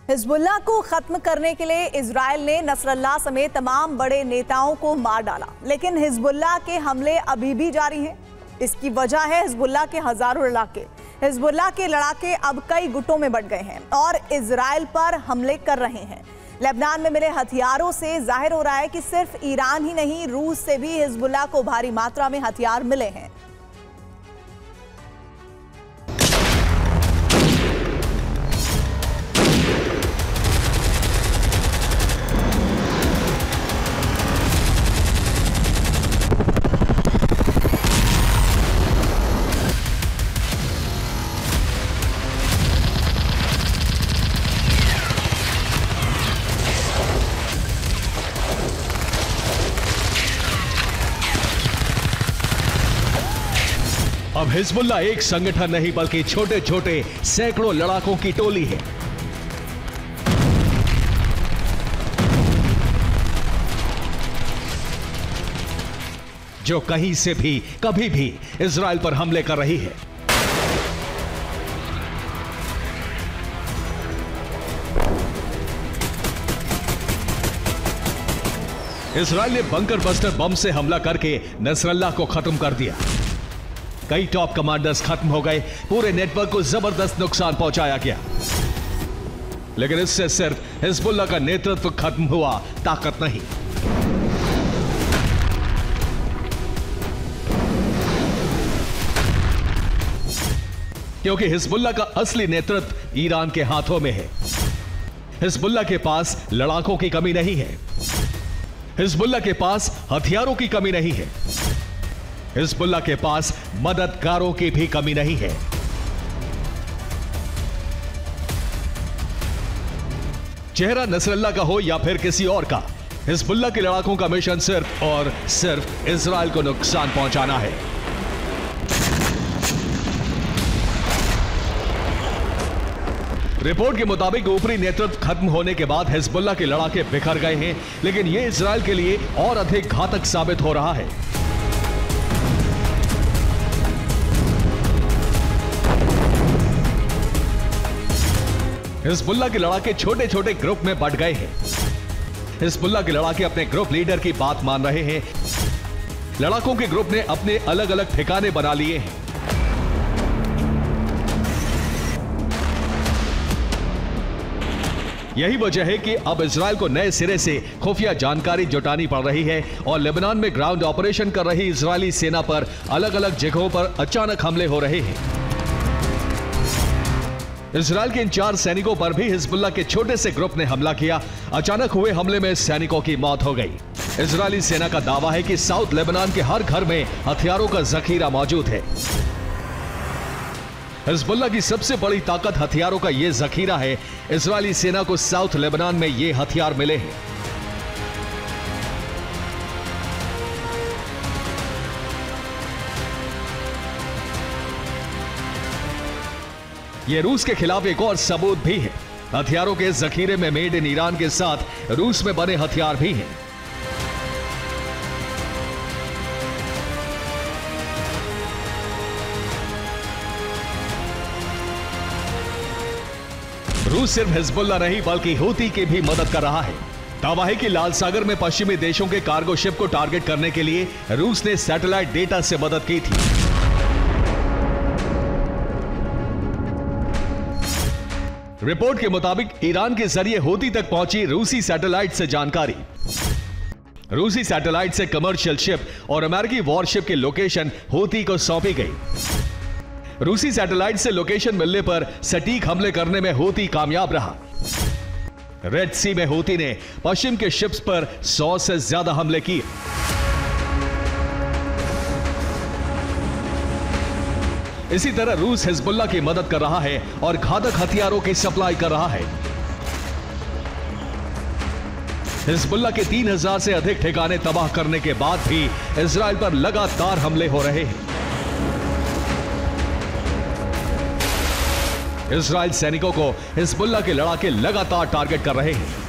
Hezbollah को खत्म करने के लिए इजराइल ने नसरल्लाह समेत तमाम बड़े नेताओं को मार डाला, लेकिन हिजबुल्लाह के हमले अभी भी जारी हैं। इसकी वजह है हिजबुल्लाह के हजारों लड़ाके। हिजबुल्लाह के लड़ाके अब कई गुटों में बंट गए हैं और इजराइल पर हमले कर रहे हैं। लेबनान में मिले हथियारों से जाहिर हो रहा है कि सिर्फ ईरान ही नहीं, रूस से भी हिजबुल्लाह को भारी मात्रा में हथियार मिले हैं। अब हिजबुल्लाह एक संगठन नहीं बल्कि छोटे छोटे सैकड़ों लड़ाकों की टोली है। जो कहीं से भी कभी भी इजराइल पर हमले कर रही है। इजराइल ने बंकर बस्टर बम से हमला करके नसरल्लाह को खत्म कर दिया। कई टॉप कमांडर्स खत्म हो गए, पूरे नेटवर्क को जबरदस्त नुकसान पहुंचाया गया। लेकिन इससे सिर्फ हिजबुल्लाह का नेतृत्व खत्म हुआ, ताकत नहीं। क्योंकि हिजबुल्लाह का असली नेतृत्व ईरान के हाथों में है। हिजबुल्लाह के पास लड़ाकों की कमी नहीं है। हिजबुल्लाह के पास हथियारों की कमी नहीं है। हिजबुल्लाह के पास मददगारों की भी कमी नहीं है। चेहरा नसरल्लाह का हो या फिर किसी और का, हिजबुल्लाह के लड़ाकों का मिशन सिर्फ और सिर्फ इजराइल को नुकसान पहुंचाना है। रिपोर्ट के मुताबिक ऊपरी नेतृत्व खत्म होने के बाद हिजबुल्लाह के लड़ाके बिखर गए हैं, लेकिन यह इजराइल के लिए और अधिक घातक साबित हो रहा है। हिजबुल्लाह के लड़ाके छोटे छोटे ग्रुप में बंट गए हैं। हिजबुल्लाह के लड़ाके अपने ग्रुप लीडर की बात मान रहे हैं। लड़ाकों के ग्रुप ने अपने अलग अलग ठिकाने बना लिए हैं। यही वजह है कि अब इजराइल को नए सिरे से खुफिया जानकारी जुटानी पड़ रही है और लेबनान में ग्राउंड ऑपरेशन कर रही इजरायली सेना पर अलग अलग जगहों पर अचानक हमले हो रहे हैं। इजराइल के इन 4 सैनिकों पर भी हिजबुल्लाह के छोटे से ग्रुप ने हमला किया। अचानक हुए हमले में सैनिकों की मौत हो गई। इजरायली सेना का दावा है कि साउथ लेबनान के हर घर में हथियारों का जखीरा मौजूद है। हिजबुल्लाह की सबसे बड़ी ताकत हथियारों का यह जखीरा है। इजरायली सेना को साउथ लेबनान में ये हथियार मिले हैं। यह रूस के खिलाफ एक और सबूत भी है। हथियारों के जखीरे में मेड इन ईरान के साथ रूस में बने हथियार भी हैं। रूस सिर्फ हिजबुल्लाह नहीं बल्कि हूती की भी मदद कर रहा है। दावा है कि लाल सागर में पश्चिमी देशों के कार्गो शिप को टारगेट करने के लिए रूस ने सैटेलाइट डेटा से मदद की थी। रिपोर्ट के मुताबिक ईरान के जरिए हूती तक पहुंची रूसी सैटेलाइट से जानकारी। रूसी सैटेलाइट से कमर्शियल शिप और अमेरिकी वॉरशिप की लोकेशन हूती को सौंपी गई। रूसी सैटेलाइट से लोकेशन मिलने पर सटीक हमले करने में हूती कामयाब रहा। रेड सी में हूती ने पश्चिम के शिप्स पर 100 से ज्यादा हमले किए। इसी तरह रूस हिजबुल्लाह की मदद कर रहा है और घातक हथियारों की सप्लाई कर रहा है। हिजबुल्लाह के 3000 से अधिक ठिकाने तबाह करने के बाद भी इजराइल पर लगातार हमले हो रहे हैं। इजराइल सैनिकों को हिजबुल्लाह के लड़ाके लगातार टारगेट कर रहे हैं।